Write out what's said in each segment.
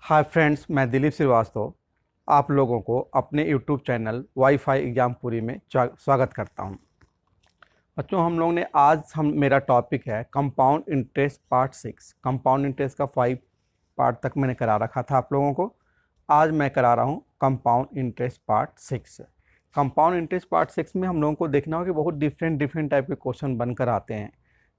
Hi friends, मैं दिलीप श्रीवास्तव आप लोगों को अपने यूट्यूब चैनल वाईफाई एग्जाम पूरी में स्वागत करता हूं। बच्चों, हम लोग ने आज मेरा टॉपिक है compound interest part 6। Compound interest का 5 पार्ट तक मैंने करा रखा था आप लोगों को। आज मैं करा रहा हूं compound interest part 6। Compound interest part 6 में हम लोगों को देखना होगा कि बहुत डिफरेंट टाइप के क्वेश्चन बनकर आते हैं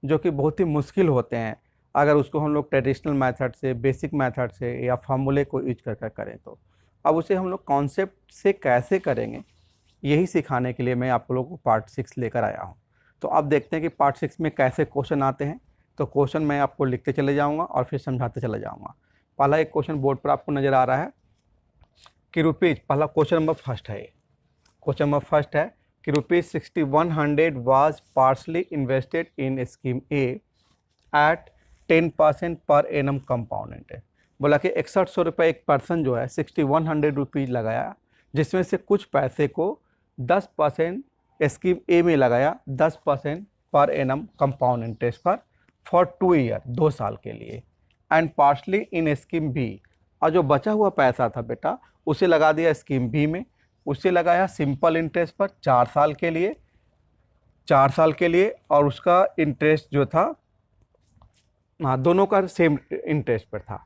जो कि बहुत ही मुश्किल होते हैं अगर उसको हम लोग ट्रेडिशनल मेथड से, बेसिक मेथड से या फार्मूले को यूज कर करें तो। अब उसे हम लोग कॉन्सेप्ट से कैसे करेंगे, यही सिखाने के लिए मैं आप लोगों को पार्ट 6 लेकर आया हूँ। तो अब देखते हैं कि पार्ट 6 में कैसे क्वेश्चन आते हैं। तो क्वेश्चन मैं आपको लिखते चले जाऊँगा और फिर समझाते चले जाऊँगा। पहला एक क्वेश्चन बोर्ड पर आपको नज़र आ रहा है कि रुपीज़, पहला क्वेश्चन नंबर फर्स्ट है। क्वेश्चन नंबर फर्स्ट है कि ₹6100 was partially invested in scheme A at 10% per annum compound interest. बोला कि 6100 रुपये एक पर्सन जो है 6100 रुपीज़ लगाया, जिसमें से कुछ पैसे को 10% स्कीम ए में लगाया, 10% पर एनम कंपाउंड इंटरेस्ट पर फॉर 2 ईयर, 2 साल के लिए, and partially in scheme B. और जो बचा हुआ पैसा था बेटा उसे लगा दिया स्कीम बी में, उसे लगाया सिंपल इंटरेस्ट पर 4 साल के लिए, 4 साल के लिए। और उसका इंटरेस्ट जो था, हाँ, दोनों का सेम इंटरेस्ट पर था।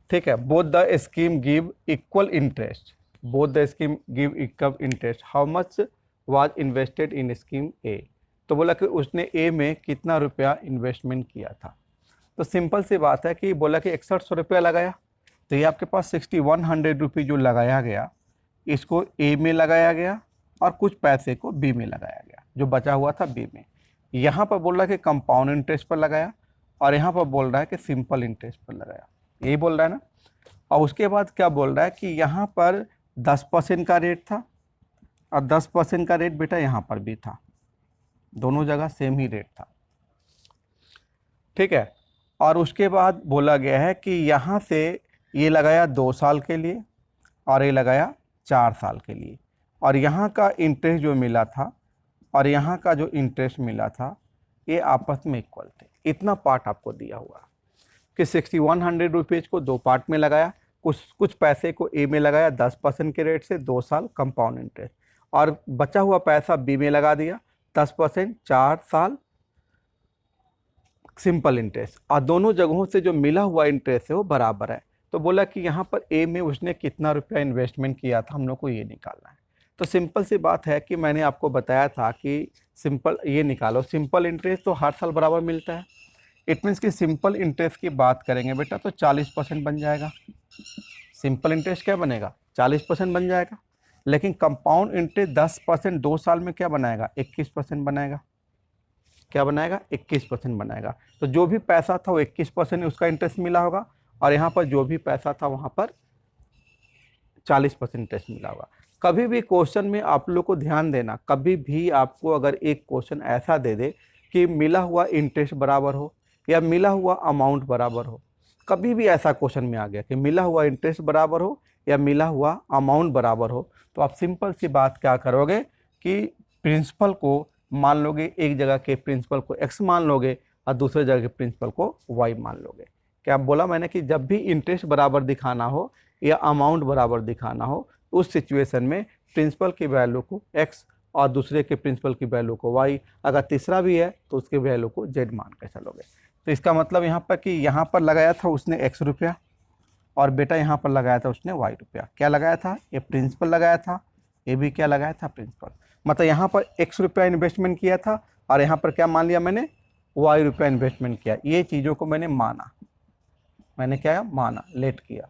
ठीक है, both the scheme give equal interest, both the scheme give equal interest. How much was invested in scheme A. तो बोला कि उसने ए में कितना रुपया इन्वेस्टमेंट किया था। तो सिंपल सी बात है कि बोला कि 6100 रुपया लगाया, तो ये आपके पास 6100 रुपये जो लगाया गया, इसको ए में लगाया गया और कुछ पैसे को बी में लगाया गया, जो बचा हुआ था बी में। यहाँ पर बोल रहा है कि कंपाउंड इंटरेस्ट पर लगाया और यहाँ पर बोल रहा है कि सिंपल इंटरेस्ट पर लगाया, यही बोल रहा है ना। और उसके बाद क्या बोल रहा है कि यहाँ पर 10% का रेट था और 10% का रेट बेटा यहाँ पर भी था, दोनों जगह सेम ही रेट था। ठीक है, और उसके बाद बोला गया है कि यहाँ से ये लगाया 2 साल के लिए और ये लगाया 4 साल के लिए, और यहाँ का इंटरेस्ट जो मिला था और यहाँ का जो इंटरेस्ट मिला था ये आपस में इक्वल थे। इतना पार्ट आपको दिया हुआ कि 6100 रुपीज़ को 2 पार्ट में लगाया, कुछ पैसे को ए में लगाया 10% के रेट से, 2 साल कंपाउंड इंटरेस्ट, और बचा हुआ पैसा बी में लगा दिया 10%, 4 साल सिंपल इंटरेस्ट। और दोनों जगहों से जो मिला हुआ इंटरेस्ट है वो बराबर है। तो बोला कि यहाँ पर ए में उसने कितना रुपया इन्वेस्टमेंट किया था, हम लोग को ये निकालना है। तो सिंपल सी बात है कि मैंने आपको बताया था कि सिंपल ये निकालो, सिंपल इंटरेस्ट तो हर साल बराबर मिलता है। इट मीन्स कि सिंपल इंटरेस्ट की बात करेंगे बेटा तो 40% बन जाएगा। सिंपल इंटरेस्ट क्या बनेगा, 40% बन जाएगा। लेकिन कंपाउंड इंटरेस्ट 10% 2 साल में क्या बनाएगा, 21% बनाएगा। क्या बनाएगा, 21% बनाएगा। तो जो भी पैसा था वो 21% उसका इंटरेस्ट मिला होगा, और यहाँ पर जो भी पैसा था वहाँ पर 40% इंटरेस्ट मिला होगा। कभी भी क्वेश्चन में आप लोग को ध्यान देना, कभी भी आपको अगर एक क्वेश्चन ऐसा दे दे कि मिला हुआ इंटरेस्ट बराबर हो या मिला हुआ अमाउंट बराबर हो, कभी भी ऐसा क्वेश्चन में आ गया कि मिला हुआ इंटरेस्ट बराबर हो या मिला हुआ अमाउंट बराबर हो, तो आप सिंपल सी बात क्या करोगे कि प्रिंसिपल को मान लोगे, एक जगह के प्रिंसिपल को x मान लोगे और दूसरे जगह के प्रिंसिपल को y मान लोगे। क्या बोला मैंने कि जब भी इंटरेस्ट बराबर दिखाना हो या अमाउंट बराबर दिखाना हो, उस सिचुएशन में प्रिंसिपल की वैल्यू को x और दूसरे के प्रिंसिपल की वैल्यू को y, अगर तीसरा भी है तो उसके वैल्यू को z मान कर चलोगे। तो इसका मतलब यहाँ पर कि यहाँ पर लगाया था उसने x रुपया और बेटा यहाँ पर लगाया था उसने y रुपया। क्या लगाया था, ये प्रिंसिपल लगाया था, ये भी क्या लगाया था, प्रिंसिपल। मतलब यहाँ पर x रुपया इन्वेस्टमेंट किया था और यहाँ पर क्या मान लिया मैंने, y रुपया इन्वेस्टमेंट किया। ये चीज़ों को मैंने माना, मैंने क्या माना, लेट किया।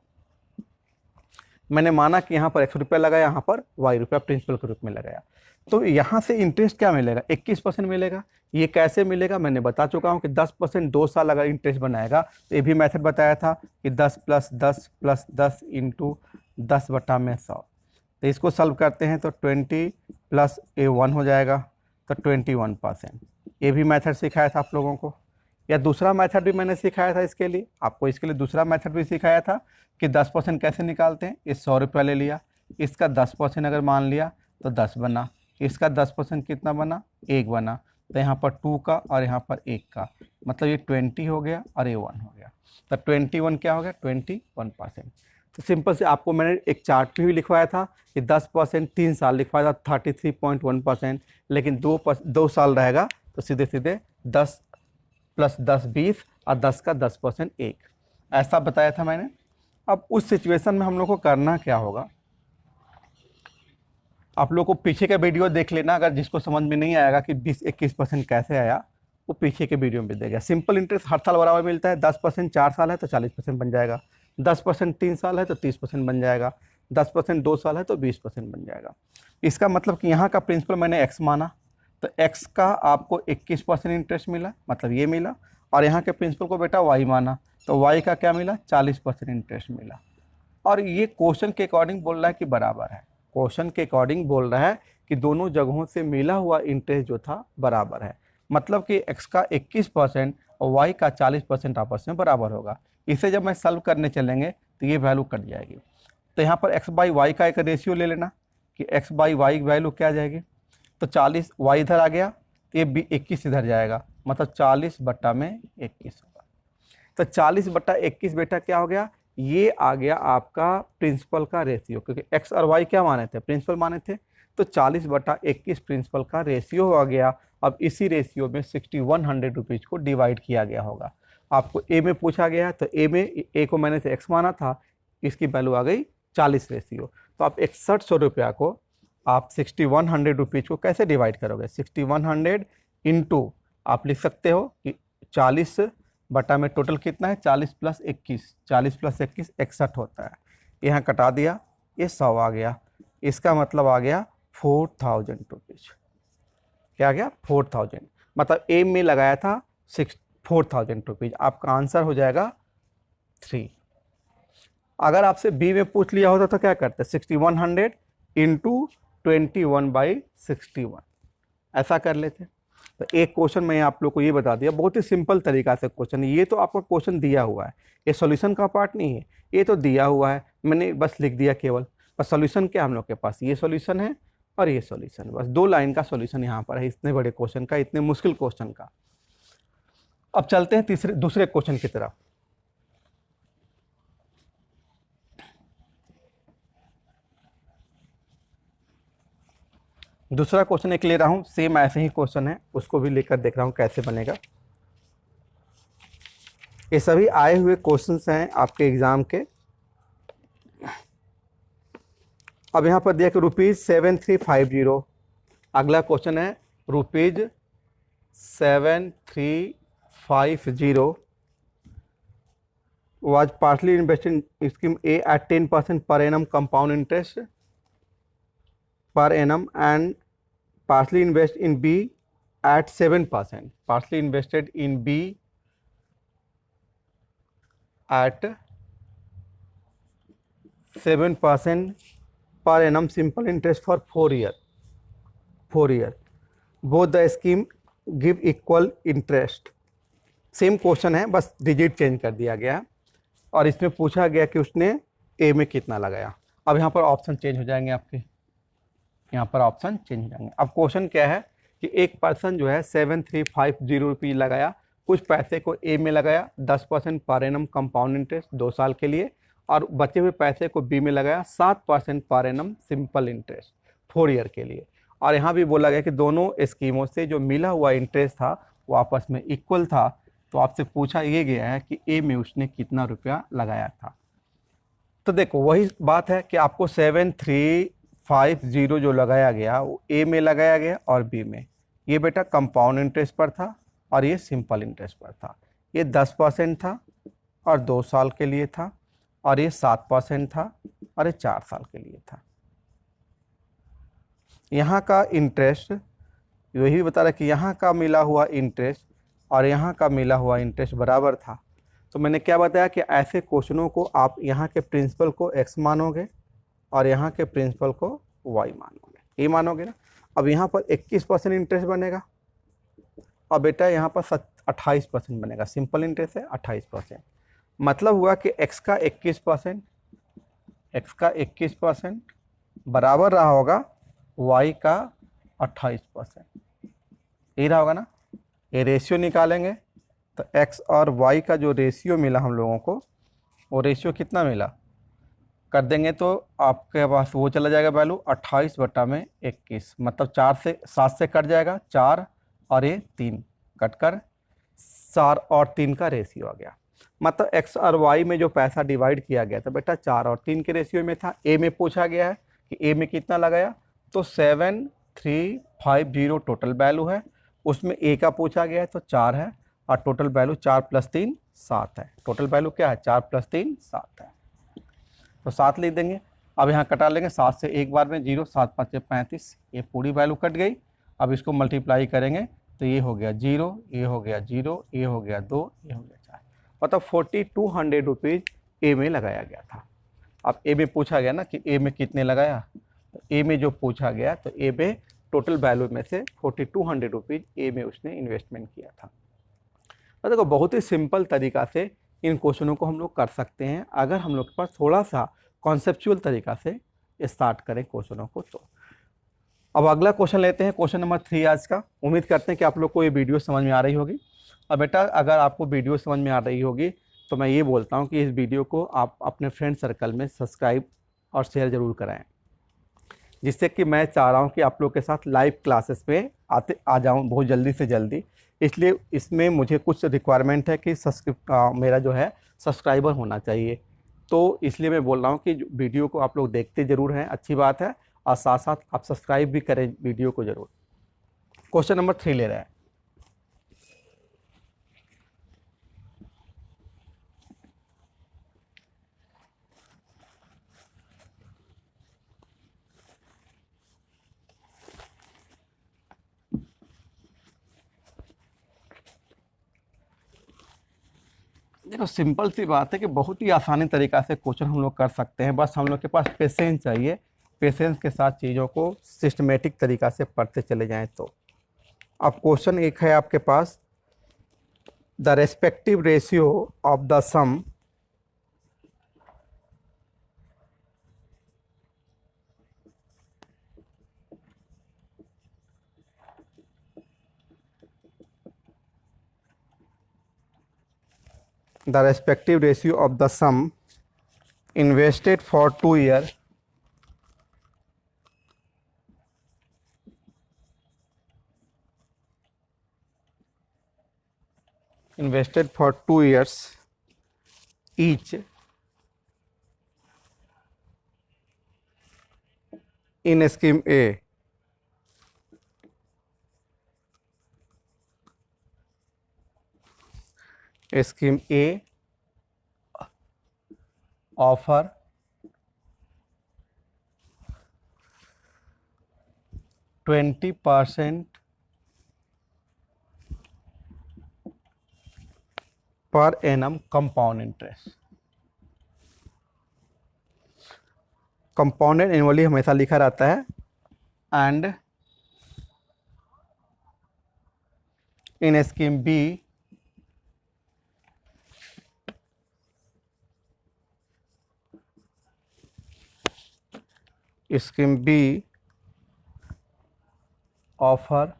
मैंने माना कि यहाँ पर x रुपया लगाया, यहाँ पर y रुपया प्रिंसिपल के रूप में लगाया। तो यहाँ से इंटरेस्ट क्या मिलेगा, 21% मिलेगा। ये कैसे मिलेगा मैंने बता चुका हूँ कि 10% 2 साल अगर इंटरेस्ट बनाएगा, तो ये भी मेथड बताया था कि 10 + 10 + 10 इंटू 10/100। तो इसको सॉल्व करते हैं तो 20 + A1 हो जाएगा, तो 21%। ये भी मेथड सिखाया था आप लोगों को, या दूसरा मेथड भी मैंने सिखाया था इसके लिए, आपको इसके लिए दूसरा मेथड भी सिखाया था कि 10% कैसे निकालते हैं। इस 100 रुपया ले लिया, इसका 10% अगर मान लिया तो 10 बना, इसका 10% कितना बना, 1 बना। तो यहाँ पर 2 का और यहाँ पर 1 का, मतलब ये 20 हो गया और ये 1 हो गया। तो 21 क्या हो गया 21%। तो सिंपल से आपको मैंने एक चार्ट पे भी लिखवाया था कि 10% 3 साल लिखवाया था 33.1%, लेकिन 2 साल रहेगा तो सीधे सीधे 10 + 10 20 और 10 का 10% एक, ऐसा बताया था मैंने। अब उस सिचुएशन में हम लोग को करना क्या होगा, आप लोग को पीछे का वीडियो देख लेना, अगर जिसको समझ में नहीं आएगा कि 20-21% कैसे आया, वो पीछे के वीडियो में देगा। सिंपल इंटरेस्ट हर साल बराबर मिलता है, 10% 4 साल है तो 40% बन जाएगा, 10% 3 साल है तो 30% बन जाएगा, 10% 2 साल है तो 20% बन जाएगा। इसका मतलब कि यहाँ का प्रिंसिपल मैंने एक्स माना, तो एक्स का आपको 21% इंटरेस्ट मिला, मतलब ये मिला, और यहाँ के प्रिंसिपल को बेटा वाई माना, तो वाई का क्या मिला 40% इंटरेस्ट मिला। और ये क्वेश्चन के अकॉर्डिंग बोल रहा है कि बराबर है, क्वेश्चन के अकॉर्डिंग बोल रहा है कि दोनों जगहों से मिला हुआ इंटरेस्ट जो था बराबर है, मतलब कि x का 21% और y का 40% आपस में बराबर होगा। इसे जब मैं सॉल्व करने चलेंगे तो ये वैल्यू कट जाएगी। तो यहाँ पर x/y का एक रेशियो ले लेना कि x/y की वैल्यू क्या आ जाएगी, तो 40 y इधर आ गया तो ये 21 इधर जाएगा, मतलब 40/21 होगा। तो 40/21 बेटा क्या हो गया, ये आ गया आपका प्रिंसिपल का रेशियो, क्योंकि x और y क्या माने थे, प्रिंसिपल माने थे, तो 40/21 प्रिंसिपल का रेशियो आ गया। अब इसी रेशियो में 6100 रुपीज़ को डिवाइड किया गया होगा। आपको ए में पूछा गया है, तो ए में ए को मैंने से x माना था, इसकी वैल्यू आ गई 40 रेशियो। तो आप 6100 रुपया को आप 6100 रुपीज़ को कैसे डिवाइड करोगे, 6100 इंटू आप लिख सकते हो कि 40 बटा में टोटल कितना है 40 + 21, 40 + 21 61 होता है, यहाँ कटा दिया, ये 100 आ गया, इसका मतलब आ गया 4000 रुपीज़। क्या आ गया 4000, मतलब ए में लगाया था 4000 रुपीज़, आपका आंसर हो जाएगा 3। अगर आपसे बी में पूछ लिया होता तो क्या करते, 6100 इंटू 21/61 ऐसा कर लेते। तो एक क्वेश्चन मैं आप लोग को ये बता दिया, बहुत ही सिंपल तरीका से क्वेश्चन, ये तो आपका क्वेश्चन दिया हुआ है, ये सॉल्यूशन का पार्ट नहीं है, ये तो दिया हुआ है, मैंने बस लिख दिया केवल। पर सॉल्यूशन क्या हम लोग के पास, ये सॉल्यूशन है और ये सॉल्यूशन, बस 2 लाइन का सॉल्यूशन यहाँ पर है, इतने बड़े क्वेश्चन का, इतने मुश्किल क्वेश्चन का। अब चलते हैं दूसरे क्वेश्चन की तरफ। दूसरा क्वेश्चन एक ले रहा हूँ, सेम ऐसे ही क्वेश्चन है, उसको भी लेकर देख रहा हूँ कैसे बनेगा। ये सभी आए हुए क्वेश्चंस हैं आपके एग्जाम के। अब यहाँ पर दिया कि ₹7350, अगला क्वेश्चन है ₹7350 was partially invested in scheme A at 10% per annum compound interest per annum and partially invested in B at 7%, partially invested in B at 7% per annum simple interest for 4 years. Both the scheme give equal interest. Same question है, बस digit change कर दिया गया है, और इसमें पूछा गया कि उसने ए में कितना लगाया। अब यहाँ पर ऑप्शन चेंज हो जाएंगे आपके, यहाँ पर ऑप्शन चेंज हो जाएंगे। अब क्वेश्चन क्या है कि एक पर्सन जो है 7350 रुपीज़ लगाया, कुछ पैसे को ए में लगाया 10% पर एनम कंपाउंड इंटरेस्ट 2 साल के लिए, और बचे हुए पैसे को बी में लगाया 7% पर एनम सिंपल इंटरेस्ट 4 ईयर के लिए। और यहाँ भी बोला गया कि दोनों स्कीमों से जो मिला हुआ इंटरेस्ट था वो आपस में इक्वल था। तो आपसे पूछा ये गया है कि ए में उसने कितना रुपया लगाया था। तो देखो वही बात है कि आपको 7350 जो लगाया गया वो ए में लगाया गया और बी में। ये बेटा कंपाउंड इंटरेस्ट पर था और ये सिंपल इंटरेस्ट पर था। ये 10% था और 2 साल के लिए था, और ये 7% था और ये 4 साल के लिए था। यहाँ का इंटरेस्ट यही बता रहा है कि यहाँ का मिला हुआ इंटरेस्ट और यहाँ का मिला हुआ इंटरेस्ट बराबर था। तो मैंने क्या बताया कि ऐसे क्वेश्चनों को आप यहाँ के प्रिंसिपल को x मानोगे और यहाँ के प्रिंसिपल को y मानोगे, ये मानोगे ना। अब यहाँ पर 21% इंटरेस्ट बनेगा और बेटा यहाँ पर 28% बनेगा, सिंपल इंटरेस्ट है 28%। मतलब हुआ कि x का 21% बराबर रहा होगा y का 28%, यही रहा होगा ना। ये रेशियो निकालेंगे तो एक्स और वाई का जो रेशियो मिला हम लोगों को, वो रेशियो कितना मिला कर देंगे तो आपके पास वो चला जाएगा वैल्यू 28/21, मतलब 7 से कट जाएगा 4 और ये 3 कटकर 4 और 3 का रेशियो आ गया। मतलब एक्स और वाई में जो पैसा डिवाइड किया गया था बेटा 4 और 3 के रेशियो में था। ए में पूछा गया है कि ए में कितना लगाया, तो 7350 टोटल वैल्यू है, उसमें ए का पूछा गया है तो 4 है और टोटल वैल्यू 4 + 3 7 है। टोटल वैल्यू क्या है, 4 + 3 7 है, तो 7 लिख देंगे। अब यहाँ कटा लेंगे 7 से एक बार में 0, 7 × 5 = 35, ये पूरी वैल्यू कट गई। अब इसको मल्टीप्लाई करेंगे तो ये हो गया 0, ये हो गया 0, ये हो गया 2, ये हो गया 4, मतलब 4200 रुपीज़ ए में लगाया गया था। अब ए में पूछा गया ना कि ए में कितने लगाया, तो ए में जो पूछा गया तो ए में टोटल वैल्यू में से 4200 रुपीज़ ए में उसने इन्वेस्टमेंट किया था। तो देखो बहुत ही सिंपल तरीका से इन क्वेश्चनों को हम लोग कर सकते हैं अगर हम लोग के पास थोड़ा सा कॉन्सेप्चुअल तरीका से स्टार्ट करें क्वेश्चनों को। तो अब अगला क्वेश्चन लेते हैं, क्वेश्चन नंबर 3 आज का। उम्मीद करते हैं कि आप लोग को ये वीडियो समझ में आ रही होगी। अब बेटा अगर आपको वीडियो समझ में आ रही होगी तो मैं ये बोलता हूँ कि इस वीडियो को आप अपने फ्रेंड सर्कल में सब्सक्राइब और शेयर ज़रूर कराएँ, जिससे कि मैं चाह रहा हूँ कि आप लोग के साथ लाइव क्लासेस में आ जाऊँ बहुत जल्दी से जल्दी। इसलिए इसमें मुझे कुछ रिक्वायरमेंट है कि मेरा जो है सब्सक्राइबर होना चाहिए। तो इसलिए मैं बोल रहा हूँ कि वीडियो को आप लोग देखते ज़रूर हैं, अच्छी बात है, और साथ साथ आप सब्सक्राइब भी करें वीडियो को ज़रूर। क्वेश्चन नंबर 3 ले रहे हैं। देखो सिंपल सी बात है कि बहुत ही आसानी तरीक़ा से क्वेश्चन हम लोग कर सकते हैं, बस हम लोग के पास पेशेंस चाहिए। पेशेंस के साथ चीज़ों को सिस्टमेटिक तरीक़ा से पढ़ते चले जाएं। तो अब क्वेश्चन एक है आपके पास, the respective ratio of the sum of the sum invested for 2 years each in scheme A offer 20% per annum compound interest. Compounded annually हमेशा लिखा रहता है, and in scheme B offer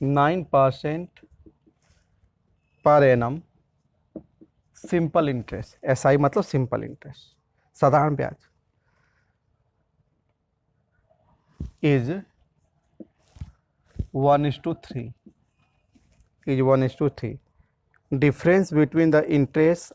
9% per annum simple interest. SI मतलब simple interest, साधारण ब्याज, is 1:3 difference between the interest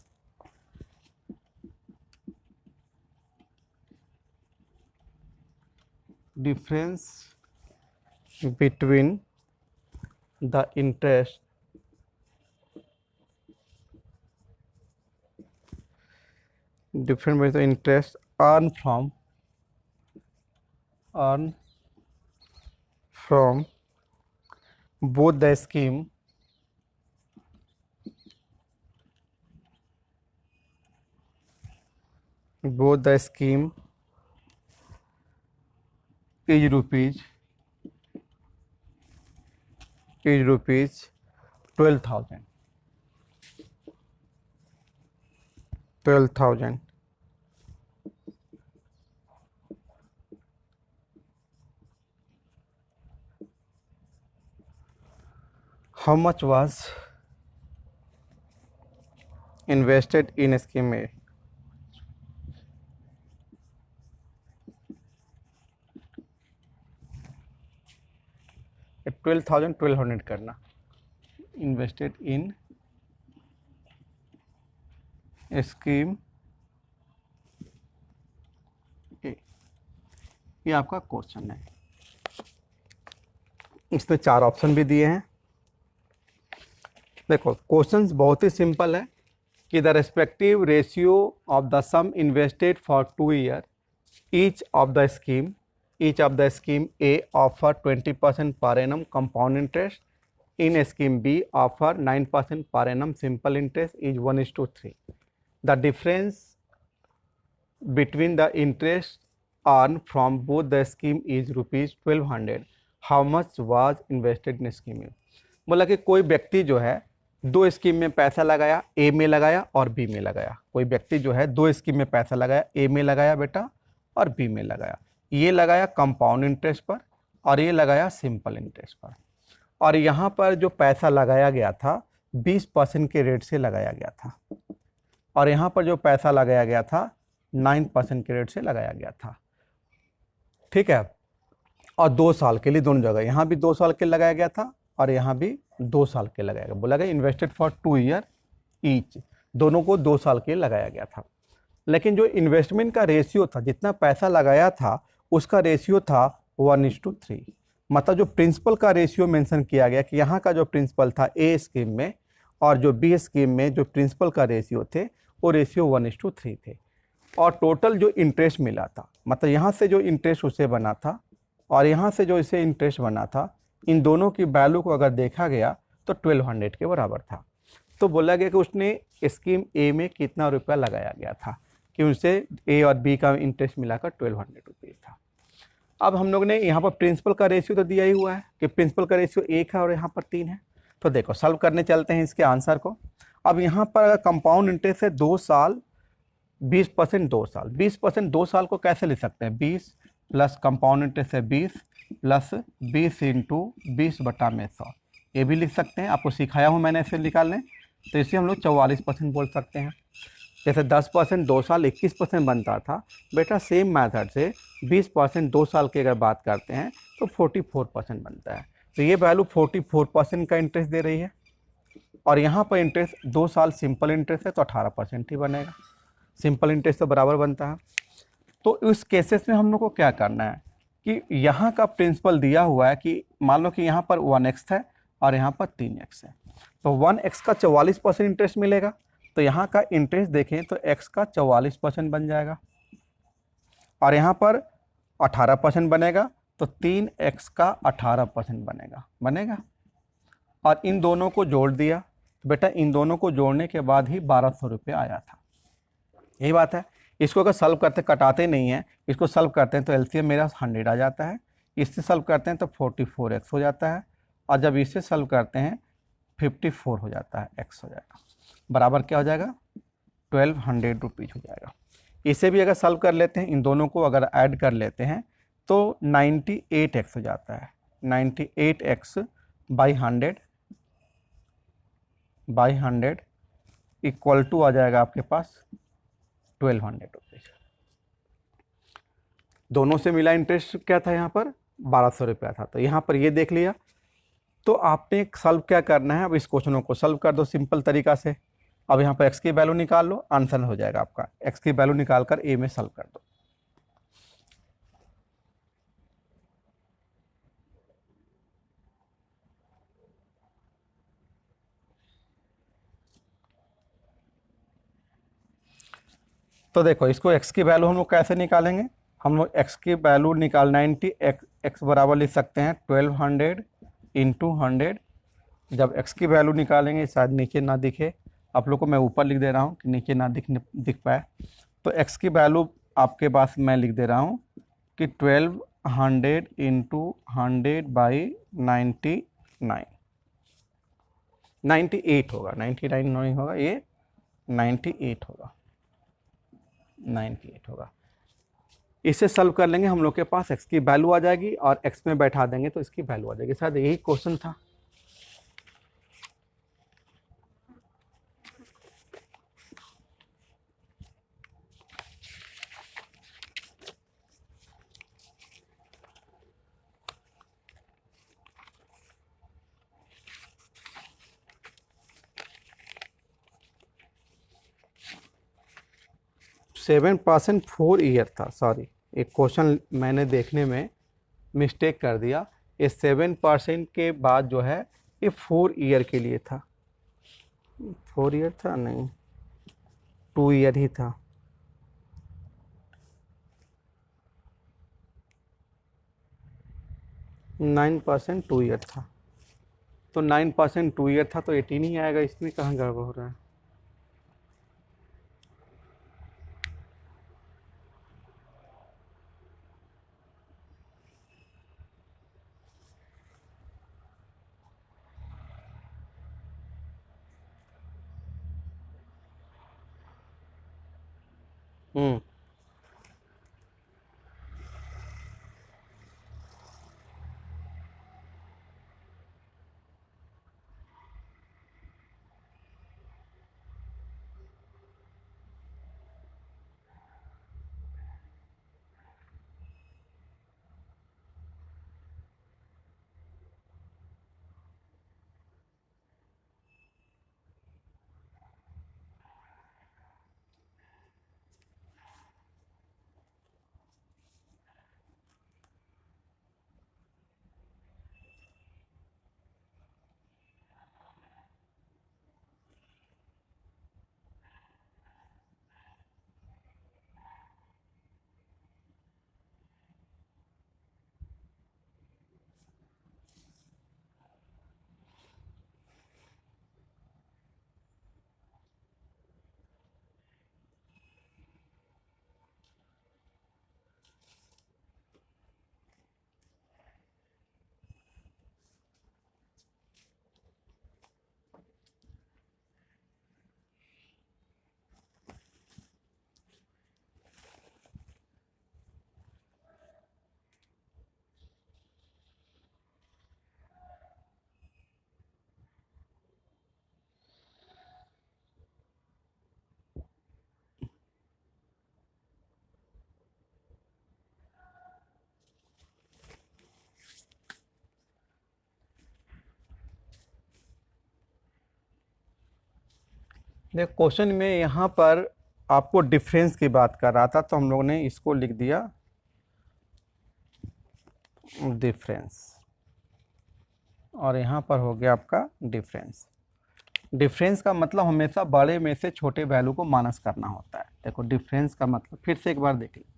between the interest earned from both the scheme is rupees 12,000। How much was invested in scheme A. 12,000 करना, invested in scheme ए, ये आपका question है। इसमें 4 option भी दिए हैं। देखो क्वेश्चन बहुत ही सिंपल है कि the respective ratio of the sum invested for 2 year each of the scheme A offer 20% per annum compound interest, in scheme B offer 9% per annum simple interest is 1:3. The difference between the interest earned from both the scheme is rupees 1200. How much was invested in scheme A? बोला कि कोई व्यक्ति जो है 2 scheme में पैसा लगाया, ए में लगाया और बी में लगाया। कोई व्यक्ति जो है 2 स्कीम में पैसा लगाया, ए में लगाया बेटा और बी में लगाया। ये लगाया कंपाउंड इंटरेस्ट पर और ये लगाया सिंपल इंटरेस्ट पर। और यहाँ पर जो पैसा लगाया गया था 20% के रेट से लगाया गया था और यहाँ पर जो पैसा लगाया गया था 9% के रेट से लगाया गया था। ठीक है, और 2 साल के लिए दोनों जगह, यहाँ भी 2 साल के लगाया गया था और यहाँ भी 2 साल के लगाया गया। बोला गया इन्वेस्टेड फॉर 2 ईयर ईच, दोनों को 2 साल के लगाया गया था। लेकिन जो इन्वेस्टमेंट का रेशियो था, जितना पैसा लगाया था उसका रेशियो था 1:3। मतलब जो प्रिंसिपल का रेशियो मेंशन किया गया कि यहाँ का जो प्रिंसिपल था ए स्कीम में और जो बी स्कीम में जो प्रिंसिपल का रेशियो थे वो रेशियो 1:3 थे। और टोटल जो इंटरेस्ट मिला था, मतलब यहाँ से जो इंटरेस्ट उसे बना था और यहाँ से जो इसे इंटरेस्ट बना था, इन दोनों की वैल्यू को अगर देखा गया तो 1200 के बराबर था। तो बोला गया कि उसने स्कीम ए में कितना रुपया लगाया गया था कि उसे ए और बी का इंटरेस्ट मिलाकर 1200 रुपीज़ था। अब हम लोग ने यहाँ पर प्रिंसिपल का रेशियो तो दिया ही हुआ है कि प्रिंसिपल का रेशियो 1 है और यहाँ पर 3 है। तो देखो सॉल्व करने चलते हैं इसके आंसर को। अब यहाँ पर अगर कंपाउंड इंटरेस्ट है 2 साल 20% 2 साल, 20% 2 साल को कैसे लिख सकते हैं, 20 प्लस कंपाउंड इंटरेस्ट है 20 प्लस 20 इंटू 20/100, ये भी लिख सकते हैं। आपको सिखाया हूँ मैंने इसे निकालने, तो इसे हम लोग 44% बोल सकते हैं। जैसे 10% 2 साल 21% बनता था बेटा, सेम मेथड से 20% 2 साल की अगर बात करते हैं तो 44% बनता है। तो ये वैल्यू 44% का इंटरेस्ट दे रही है और यहाँ पर इंटरेस्ट 2 साल सिंपल इंटरेस्ट है तो 18% ही बनेगा। सिंपल इंटरेस्ट तो बराबर बनता है। तो इस केसेस में हम लोग को क्या करना है कि यहाँ का प्रिंसिपल दिया हुआ है कि मान लो कि यहाँ पर 1x है और यहाँ पर 3x है, तो 1x का 44% इंटरेस्ट मिलेगा। तो यहाँ का इंटरेस्ट देखें तो x का 44% बन जाएगा और यहाँ पर 18% बनेगा, तो 3x का 18% बनेगा। और इन दोनों को जोड़ दिया तो बेटा इन दोनों को जोड़ने के बाद ही 1200 रुपये आया था। यही बात है। इसको अगर सॉल्व करते, कटाते नहीं हैं, इसको सॉल्व करते हैं तो एलसीएम मेरा 100 आ जाता है। इससे सॉल्व करते हैं तो 44x हो जाता है और जब इससे सॉल्व करते हैं 54 हो जाता है, x हो जाएगा। बराबर क्या हो जाएगा, 1200 रुपीज़ हो जाएगा। इसे भी अगर सॉल्व कर लेते हैं, इन दोनों को अगर ऐड कर लेते हैं तो 98x हो जाता है। 98x बाई 100 इक्वल टू आ जाएगा आपके पास 1200 रुपीज़। दोनों से मिला इंटरेस्ट क्या था, यहाँ पर 1200 रुपया था। तो यहाँ पर ये देख लिया। तो आपने सॉल्व क्या करना है, अब इस क्वेश्चनों को सॉल्व कर दो सिंपल तरीका से। अब यहाँ पर x की वैल्यू निकाल लो, आंसर हो जाएगा आपका। x की वैल्यू निकाल कर a में सॉल्व कर दो। तो देखो इसको x की वैल्यू हम लोग कैसे निकालेंगे, हम लोग x की वैल्यू निकाल 90 x बराबर लिख सकते हैं 1200 इंटू 100। जब x की वैल्यू निकालेंगे, शायद नीचे ना दिखे आप लोग को, मैं ऊपर लिख दे रहा हूँ कि नीचे ना दिख पाए। तो x की वैल्यू आपके पास मैं लिख दे रहा हूँ कि 1200 इंटू 100 बाई 98 होगा, 99 नहीं होगा, ये 98 होगा। इसे सॉल्व कर लेंगे, हम लोग के पास x की वैल्यू आ जाएगी और x में बैठा देंगे तो इसकी वैल्यू आ जाएगी। शायद यही क्वेश्चन था। 7% 4 ईयर था, सॉरी एक क्वेश्चन मैंने देखने में मिस्टेक कर दिया। ये 7% के बाद जो है ये 4 ईयर के लिए था। 4 ईयर था नहीं, 2 ईयर ही था। 9% 2 ईयर था, तो 9% 2 ईयर था, तो 18 ही आएगा। इसमें कहाँ गड़बड़ हो रहा है? हम्म। देखो क्वेश्चन में यहाँ पर आपको डिफरेंस की बात कर रहा था, तो हम लोगों ने इसको लिख दिया डिफरेंस, और यहाँ पर हो गया आपका डिफरेंस। डिफरेंस का मतलब हमेशा बड़े में से छोटे वैल्यू को माइनस करना होता है। देखो डिफरेंस का मतलब फिर से एक बार देख लीजिए।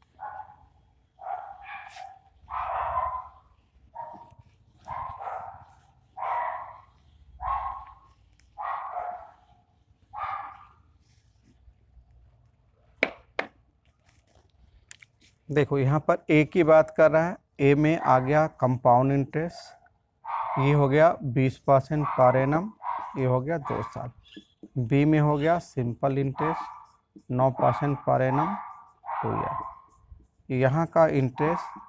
देखो यहाँ पर ए की बात कर रहा है। ए में आ गया कंपाउंड इंटरेस्ट, ये हो गया 20% पर एनम, ये हो गया 2 साल। बी में हो गया simple interest 9% per annum 2 year. यहाँ का इंटरेस्ट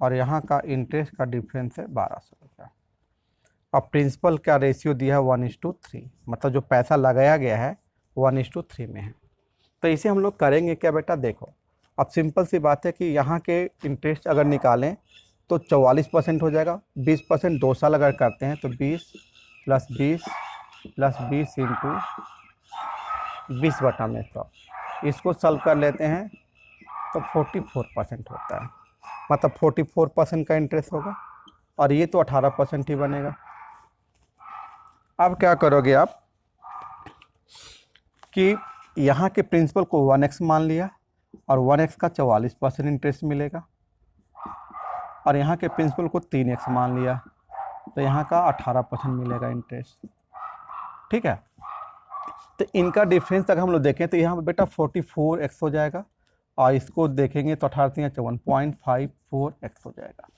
और यहाँ का इंटरेस्ट का डिफरेंस है 1200 रुपया। अब प्रिंसिपल का रेशियो दिया है 1:3, मतलब जो पैसा लगाया गया है 1:3 में है। तो इसे हम लोग करेंगे क्या बेटा? देखो अब सिंपल सी बात है कि यहाँ के इंटरेस्ट अगर निकालें तो 44% हो जाएगा। 20% 2 साल अगर करते हैं तो 20 + 20 + 20 इंटू 20/100, इसको सॉल्व कर लेते हैं तो 44% होता है, मतलब 44% का इंटरेस्ट होगा, और ये तो 18% ही बनेगा। अब क्या करोगे आप कि यहाँ के प्रिंसिपल को 1x मान लिया, और 1x का 44% इंटरेस्ट मिलेगा, और यहाँ के प्रिंसिपल को 3x मान लिया, तो यहाँ का 18% मिलेगा इंटरेस्ट। ठीक है, तो इनका डिफरेंस अगर हम लोग देखें तो यहाँ पर बेटा 44x हो जाएगा, और इसको देखेंगे तो 18×3 = 0.54x हो जाएगा।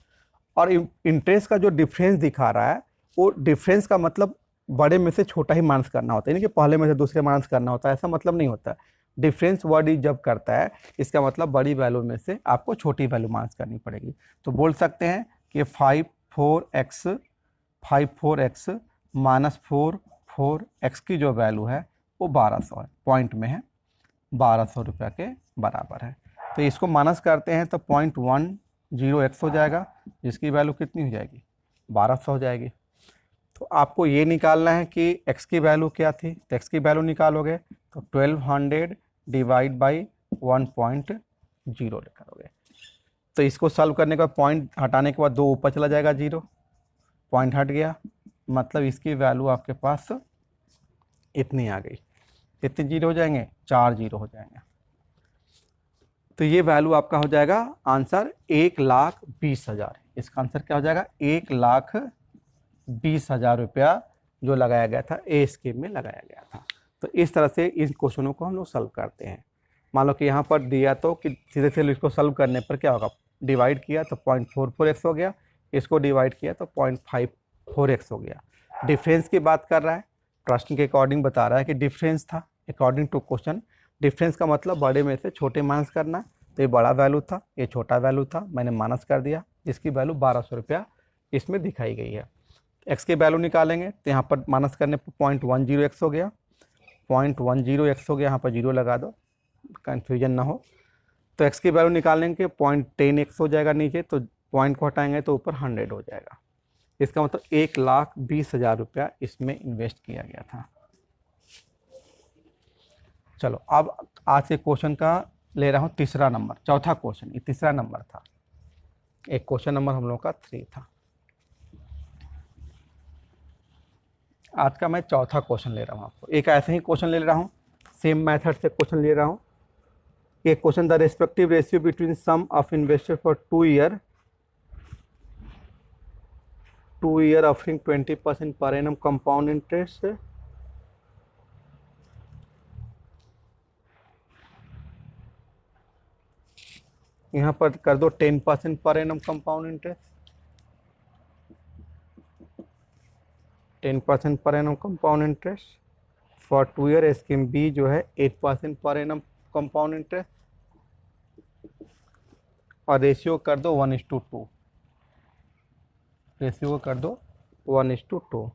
और इंटरेस्ट का जो डिफरेंस दिखा रहा है वो डिफरेंस का मतलब बड़े में से छोटा ही माइनस करना होता है, यानी कि पहले में से दूसरे माइनस करना होता है, ऐसा मतलब नहीं होता। डिफरेंस वर्ड ही जब करता है इसका मतलब बड़ी वैल्यू में से आपको छोटी वैल्यू माइनस करनी पड़ेगी। तो बोल सकते हैं कि 54x माइनस 4x की जो वैल्यू है वो 1200 है, पॉइंट में है, 1200 रुपये के बराबर है। तो इसको माइनस करते हैं तो 0.10x हो जाएगा, जिसकी वैल्यू कितनी हो जाएगी? 1200 हो जाएगी। तो आपको ये निकालना है कि x की वैल्यू क्या थी, तो x की वैल्यू निकालोगे तो 1200 डिवाइड बाई 1.0 करोगे। तो इसको सॉल्व करने के बाद पॉइंट हटाने के बाद 2 ऊपर चला जाएगा, 0 पॉइंट हट गया, मतलब इसकी वैल्यू आपके पास इतनी आ गई। कितने जीरो हो जाएंगे? 4 जीरो हो जाएंगे। तो ये वैल्यू आपका हो जाएगा आंसर 1,20,000। इसका आंसर क्या हो जाएगा? 1,20,000 रुपया जो लगाया गया था, ए स्कीम में लगाया गया था। तो इस तरह से इन क्वेश्चनों को हम लोग सॉल्व करते हैं। मान लो कि यहाँ पर दिया तो कि सीधे सीधे इसको सॉल्व करने पर क्या होगा, डिवाइड किया तो 0.44x हो गया, इसको डिवाइड किया तो 0.54x हो गया। डिफरेंस की बात कर रहा है, प्रश्न के अकॉर्डिंग बता रहा है कि डिफरेंस था अकॉर्डिंग टू क्वेश्चन। डिफरेंस का मतलब बड़े में से छोटे माइनस करना। तो ये बड़ा वैल्यू था, ये छोटा वैल्यू था, मैंने माइनस कर दिया, जिसकी वैल्यू 1200 रुपया इसमें दिखाई गई है। एक्स की वैल्यू निकालेंगे तो यहाँ पर माइनस करने पर 0.10x हो गया, 0.10x हो गया, यहाँ पर 0 लगा दो, कन्फ्यूजन ना हो। तो x की वैल्यू निकालने के 0.10x हो जाएगा नीचे, तो पॉइंट को हटाएंगे तो ऊपर 100 हो जाएगा। इसका मतलब 1,20,000 रुपया इसमें इन्वेस्ट किया गया था। चलो अब आज के क्वेश्चन का ले रहा हूँ तीसरा नंबर, चौथा क्वेश्चन, ये तीसरा नंबर था, एक क्वेश्चन नंबर हम लोग का 3 था। आज का मैं चौथा क्वेश्चन ले रहा हूँ आपको। एक ऐसे ही क्वेश्चन ले रहा हूँ, सेम मेथड से क्वेश्चन ले रहा हूँ। ये question, the respective ratio between sum of investor for 2 year offering 20% per annum compound interest यहाँ पर कर दो 10% per annum compound interest, 10% per annum compound interest for 2 year. Scheme B जो है 8% पर एनम कंपाउंड इंटरेस्ट, और ratio कर दो 1:2, ratio को कर दो 1:2,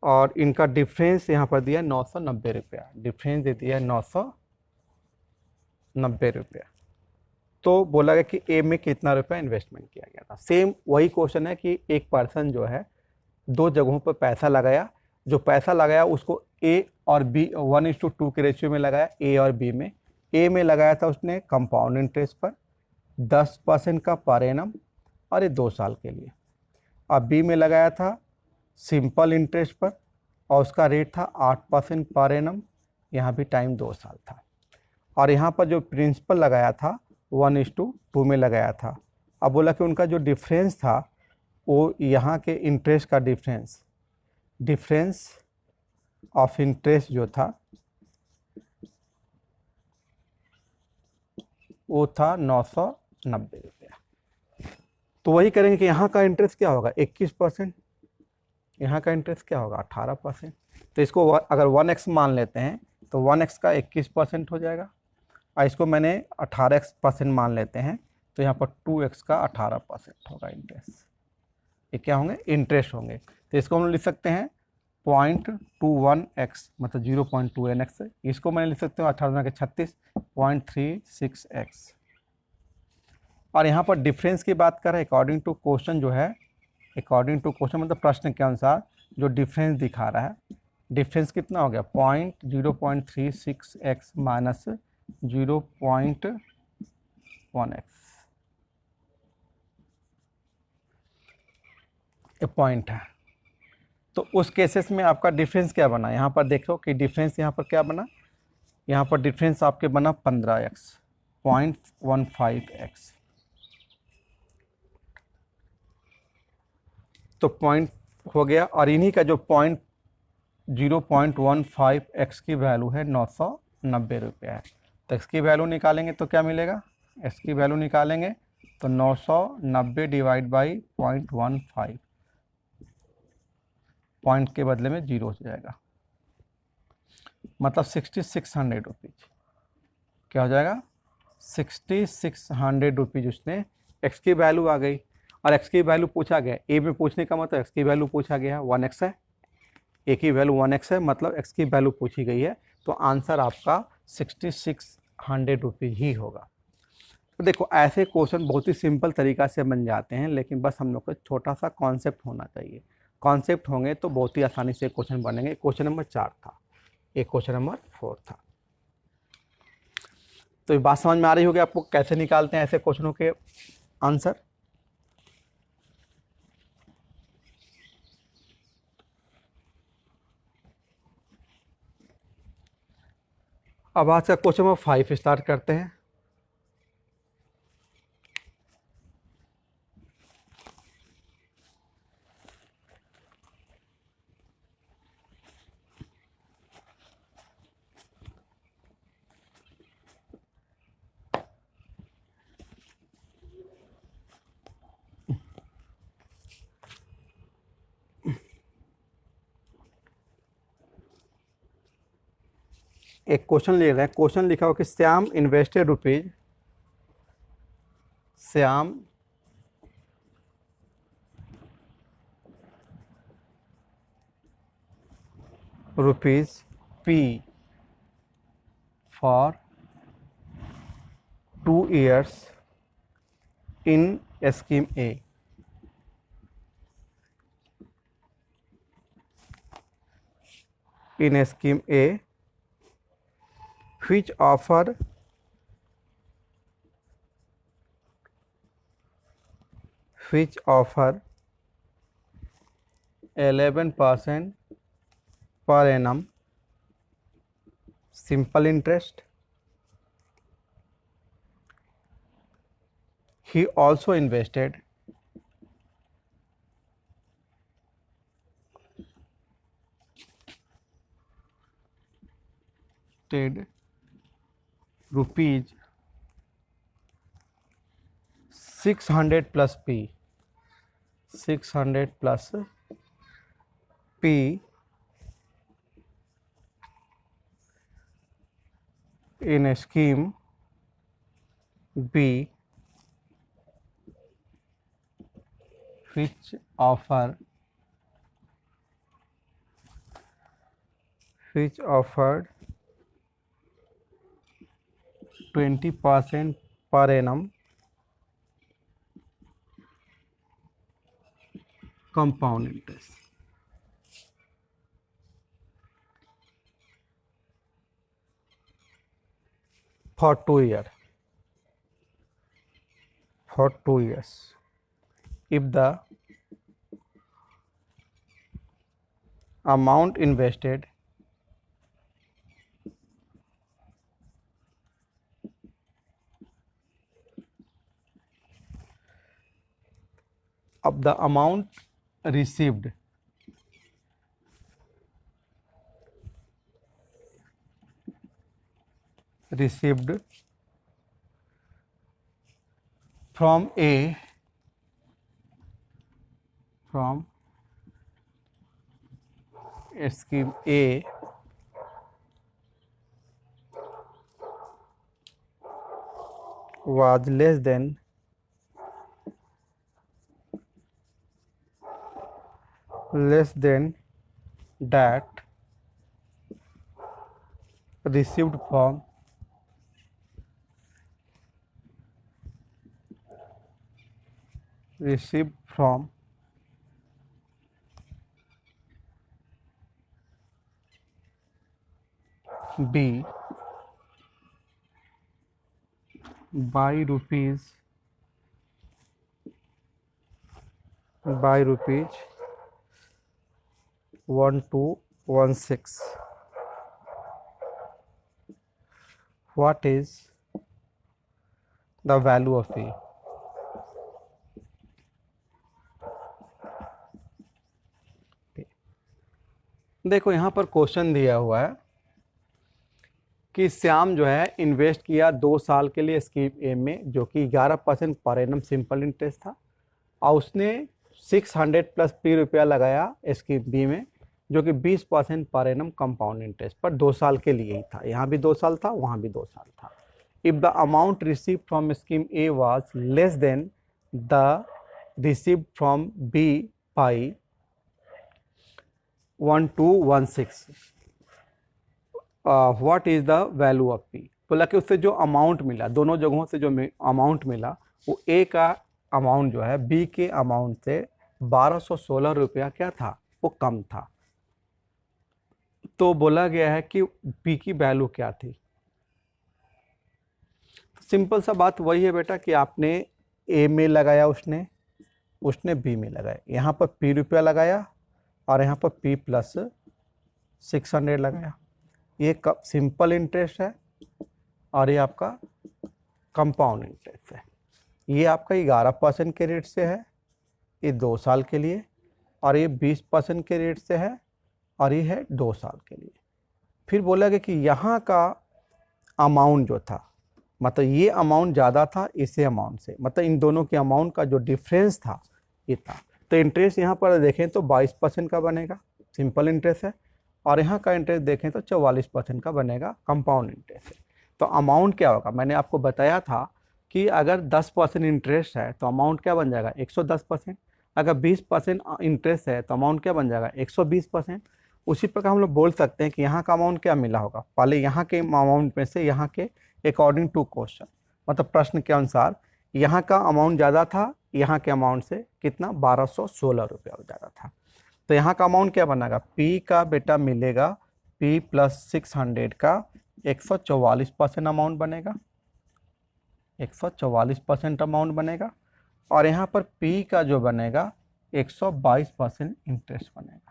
और इनका डिफरेंस यहाँ पर दिया 990 रुपया, डिफरेंस दे दिया 990 रुपया। तो बोला गया कि ए में कितना रुपया इन्वेस्टमेंट किया गया था। सेम वही क्वेश्चन है कि एक पर्सन जो है 2 जगहों पर पैसा लगाया, जो पैसा लगाया उसको ए और बी 1:2 के रेशियो में लगाया, ए और बी में। ए में लगाया था उसने कंपाउंड इंटरेस्ट पर 10% का पर एनम, और ये 2 साल के लिए। अब बी में लगाया था सिंपल इंटरेस्ट पर, और उसका रेट था 8% पर एनम, यहाँ भी टाइम 2 साल था। और यहाँ पर जो प्रिंसिपल लगाया था 1:2 में लगाया था। अब बोला कि उनका जो डिफरेंस था वो यहाँ के इंटरेस्ट का डिफरेंस ऑफ इंटरेस्ट जो था वो था 990 रुपया। तो वही करेंगे कि यहाँ का इंटरेस्ट क्या होगा 21%, यहाँ का इंटरेस्ट क्या होगा 18%। तो इसको अगर 1x मान लेते हैं तो 1x का 21% हो जाएगा, और इसको मैंने 18% मान लेते हैं तो यहाँ पर 2x का 18% होगा इंटरेस्ट। ये क्या होंगे? इंटरेस्ट होंगे। तो इसको हम लिख सकते हैं 0.21x, मतलब 0.2nx। इसको मैंने लिख सकते हूँ 18 के 36, 0.36x। और यहाँ पर डिफरेंस की बात कर रहे हैं अकॉर्डिंग टू क्वेश्चन जो है, अकॉर्डिंग टू क्वेश्चन मतलब प्रश्न के अनुसार जो डिफरेंस दिखा रहा है, डिफरेंस कितना हो गया 0.36x माइनस 0.1x, ये पॉइंट है। तो उस केसेस में आपका डिफरेंस क्या बना, यहाँ पर देखो कि डिफरेंस यहाँ पर क्या बना, यहाँ पर डिफरेंस आपके बना 15x, 0.15x। तो पॉइंट हो गया, और इन्हीं का जो 0.15x की वैल्यू है 990 रुपया है। तो x की वैल्यू निकालेंगे तो क्या मिलेगा, x की वैल्यू निकालेंगे तो 990 डिवाइड बाई 0.15, पॉइंट के बदले में 0 हो जाएगा, मतलब 6600 रुपीज़। क्या हो जाएगा 6600 रुपीज़। उसने x की वैल्यू आ गई, और x की वैल्यू पूछा गया, ए में पूछने का मतलब x की वैल्यू पूछा गया 1x है, ए की वैल्यू 1x है, मतलब x की वैल्यू पूछी गई है। तो आंसर आपका 6600 रुपीज़ ही होगा। तो देखो ऐसे क्वेश्चन बहुत ही सिंपल तरीक़ा से बन जाते हैं, लेकिन बस हम लोग को छोटा सा कॉन्सेप्ट होना चाहिए। कॉन्सेप्ट होंगे तो बहुत ही आसानी से क्वेश्चन बनेंगे। क्वेश्चन नंबर 4 था, एक क्वेश्चन नंबर 4 था। तो ये बात समझ में आ रही होगी आपको कैसे निकालते हैं ऐसे क्वेश्चनों के आंसर। अब आज का क्वेश्चन नंबर 5 स्टार्ट करते हैं। एक क्वेश्चन ले रहे हैं। क्वेश्चन लिखा हो कि Shyam invested rupees, Shyam rupees P for 2 years in scheme A. In scheme A, which offer 11% per annum simple interest. He also invested rupees 600 plus P, 600 plus P in a scheme B, which offered 20% per annum compound interest. For 2 years. For 2 years. If the amount invested of the amount received from scheme A was less than that received from B by rupees 1216. What is the value of A? देखो यहाँ पर question दिया हुआ है कि श्याम जो है invest किया 2 साल के लिए स्कीम ए में, जो कि 11% पर एनम सिंपल इंटरेस्ट था, और उसने 600 प्लस P रुपया लगाया स्कीम बी में, जो कि 20% पर एनम कंपाउंड इंटरेस्ट पर 2 साल के लिए ही था। यहाँ भी 2 साल था, वहाँ भी 2 साल था। If the amount receive from scheme A was less than the receive from B by 1216, what is the value of P. बोला कि उससे जो अमाउंट मिला, दोनों जगहों से जो अमाउंट मिला, वो ए का अमाउंट जो है बी के अमाउंट से 1216 रुपया क्या था, वो कम था। तो बोला गया है कि पी की वैल्यू क्या थी। सिंपल सा बात वही है बेटा कि आपने ए में लगाया, उसने बी में लगाया, यहाँ पर पी रुपया लगाया और यहाँ पर पी प्लस 600 लगाया। ये सिंपल इंटरेस्ट है और ये आपका कंपाउंड इंटरेस्ट है। ये आपका 11% के रेट से है, ये 2 साल के लिए, और ये 20% के रेट से है और ये है 2 साल के लिए। फिर बोला गया कि यहाँ का अमाउंट जो था, मतलब ये अमाउंट ज़्यादा था इसे अमाउंट से, मतलब इन दोनों के अमाउंट का जो डिफरेंस था ये था। तो इंटरेस्ट यहाँ पर देखें तो 22% का बनेगा, सिंपल इंटरेस्ट है, और यहाँ का इंटरेस्ट देखें तो 44% का बनेगा, कंपाउंड इंटरेस्ट है। तो अमाउंट क्या होगा, मैंने आपको बताया था कि अगर 10% इंटरेस्ट है तो अमाउंट क्या बन जाएगा 110%, अगर 20% इंटरेस्ट है तो अमाउंट क्या बन जाएगा 120%। उसी प्रकार हम लोग बोल सकते हैं कि यहाँ का अमाउंट क्या मिला होगा, पहले यहाँ के अमाउंट में से यहाँ के अकॉर्डिंग टू क्वेश्चन, मतलब प्रश्न के अनुसार यहाँ का अमाउंट ज़्यादा था, यहाँ के अमाउंट से कितना 1216 रुपया ज़्यादा था। तो यहाँ का अमाउंट क्या बनेगा, पी का बेटा मिलेगा पी प्लस 600 का 144% अमाउंट बनेगा, 144% अमाउंट बनेगा, और यहाँ पर पी का जो बनेगा 122% इंटरेस्ट बनेगा,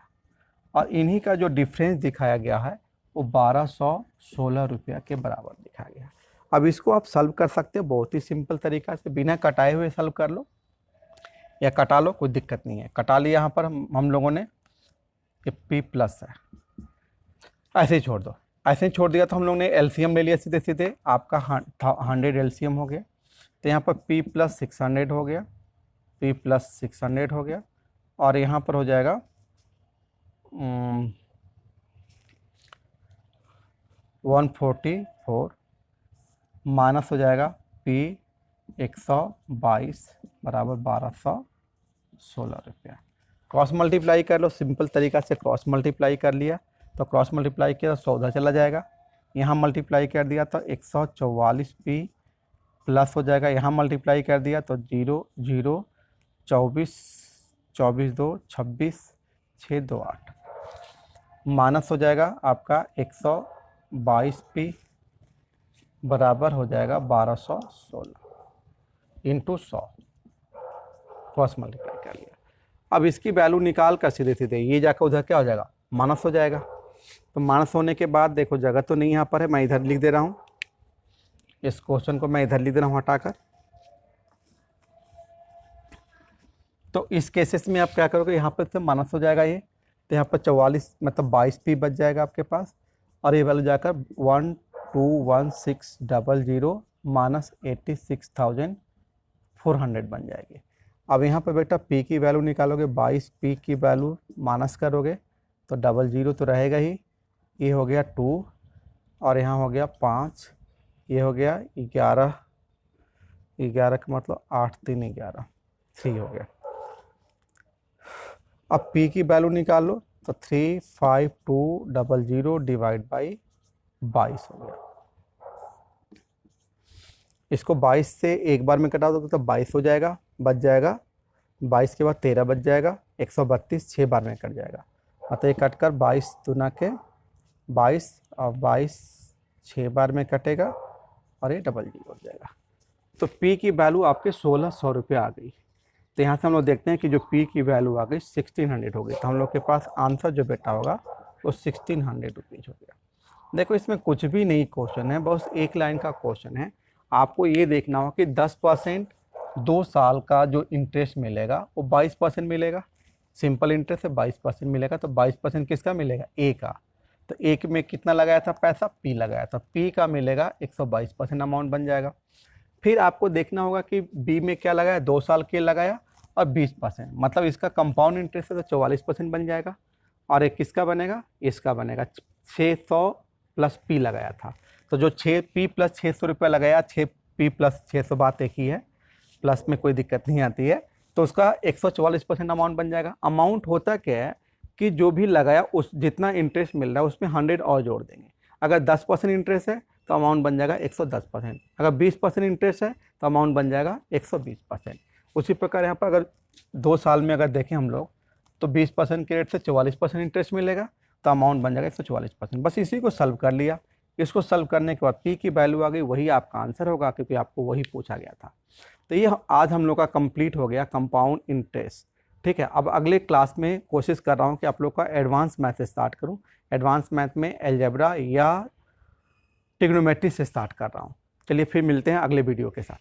और इन्हीं का जो डिफरेंस दिखाया गया है वो 1216 रुपया के बराबर दिखाया गया है। अब इसको आप सॉल्व कर सकते हो बहुत ही सिंपल तरीका से, बिना कटाए हुए सॉल्व कर लो या कटा लो, कोई दिक्कत नहीं है। कटा लिया यहाँ पर हम लोगों ने, ये पी प्लस है, ऐसे ही छोड़ दो, ऐसे ही छोड़ दिया तो हम लोग ने एलसीएम ले लिया सीधे सीधे, आपका 100 एलसीएम हो गया। तो यहाँ पर पी प्लस 600 हो गया, पी प्लस 600 हो गया, और यहाँ पर हो जाएगा 144 माइनस हो जाएगा पी 122 बराबर 1216 रुपया। क्रॉस मल्टीप्लाई कर लो, सिंपल तरीका से क्रॉस मल्टीप्लाई कर लिया तो क्रॉस मल्टीप्लाई किया तो 14 चला जाएगा, यहाँ मल्टीप्लाई कर दिया तो 144 पी प्लस हो जाएगा, यहाँ मल्टीप्लाई कर दिया तो 0 0 24 24 2 26 6 2 8 माइनस हो जाएगा आपका 122 पी बराबर हो जाएगा 1216 इंटू 100, क्रॉस मल्टीप्लाई कर लिया। अब इसकी वैल्यू निकाल कर सीधे सीधे ये जाकर उधर क्या हो जाएगा माइनस हो जाएगा। तो माइनस होने के बाद देखो जगह तो नहीं यहाँ पर है, मैं इधर लिख दे रहा हूँ, इस क्वेश्चन को मैं इधर लिख दे रहा हूँ हटाकर। तो इस केसेस में आप क्या करोगे, यहाँ पर तो माइनस हो जाएगा ये, तो यहाँ पर 44 मतलब 22 पी बच जाएगा आपके पास, और ये वैल्यू जाकर 121600 माइनस 86,400 बन जाएगी। अब यहाँ पर बेटा पी की वैल्यू निकालोगे, 22 पी की वैल्यू माइनस करोगे तो 00 तो रहेगा ही, ये हो गया 2 और यहाँ हो गया 5, ये हो गया 11, 11 का मतलब 8 3 11 3 हो गया। अब P की वैल्यू निकाल लो तो 35200 डिवाइड बाई 22 हो गया। इसको 22 से एक बार में कटा दोगे तो 22 हो जाएगा, बच जाएगा 22 के बाद 13 बच जाएगा, 132 6 बार में कट जाएगा, मतलब ये कट कर 22 दूना के 22 और 22 6 बार में कटेगा और ये 00 हो जाएगा। तो P की वैल्यू आपके 1600 रुपये आ गई। तो यहाँ से हम लोग देखते हैं कि जो P की वैल्यू आ गई 1600 हो गई, तो हम लोग के पास आंसर जो बेटा होगा वो 1600 रुपीज़ हो गया। देखो इसमें कुछ भी नहीं क्वेश्चन है, बस एक लाइन का क्वेश्चन है। आपको ये देखना होगा कि 10% 2 साल का जो इंटरेस्ट मिलेगा वो 22% मिलेगा, सिंपल इंटरेस्ट है 22% मिलेगा, तो 22% किसका मिलेगा ए का। तो ए में कितना लगाया था पैसा, P लगाया था, P का मिलेगा 122% अमाउंट बन जाएगा। फिर आपको देखना होगा कि बी में क्या लगाया, 2 साल के लगाया और 20%, मतलब इसका कंपाउंड इंटरेस्ट है तो 44% बन जाएगा। और एक किसका बनेगा, इसका बनेगा 600 प्लस P लगाया था, तो जो 6P प्लस 600 रुपये लगाया, 6P प्लस 600 बात एक ही है, प्लस में कोई दिक्कत नहीं आती है, तो उसका 144% अमाउंट बन जाएगा। अमाउंट होता क्या है कि जो भी लगाया उस जितना इंटरेस्ट मिल रहा है उसमें 100 और जोड़ देंगे। अगर 10% इंटरेस्ट है तो अमाउंट बन जाएगा 110%, अगर 20% इंटरेस्ट है तो अमाउंट बन जाएगा 120%। उसी प्रकार यहाँ पर अगर 2 साल में अगर देखें हम लोग तो 20% के रेट से 44% इंटरेस्ट मिलेगा, तो अमाउंट बन जाएगा 144%। बस इसी को सॉल्व कर लिया, इसको सॉल्व करने के बाद पी की वैल्यू आ गई, वही आपका आंसर होगा क्योंकि आपको वही पूछा गया था। तो ये आज हम लोग का कंप्लीट हो गया कंपाउंड इंटरेस्ट। ठीक है, अब अगले क्लास में कोशिश कर रहा हूँ कि आप लोग का एडवांस मैथ से स्टार्ट करूँ। एडवांस मैथ में अलजेब्रा या ट्रिग्नोमेट्री से स्टार्ट कर रहा हूँ। चलिए फिर मिलते हैं अगले वीडियो के साथ।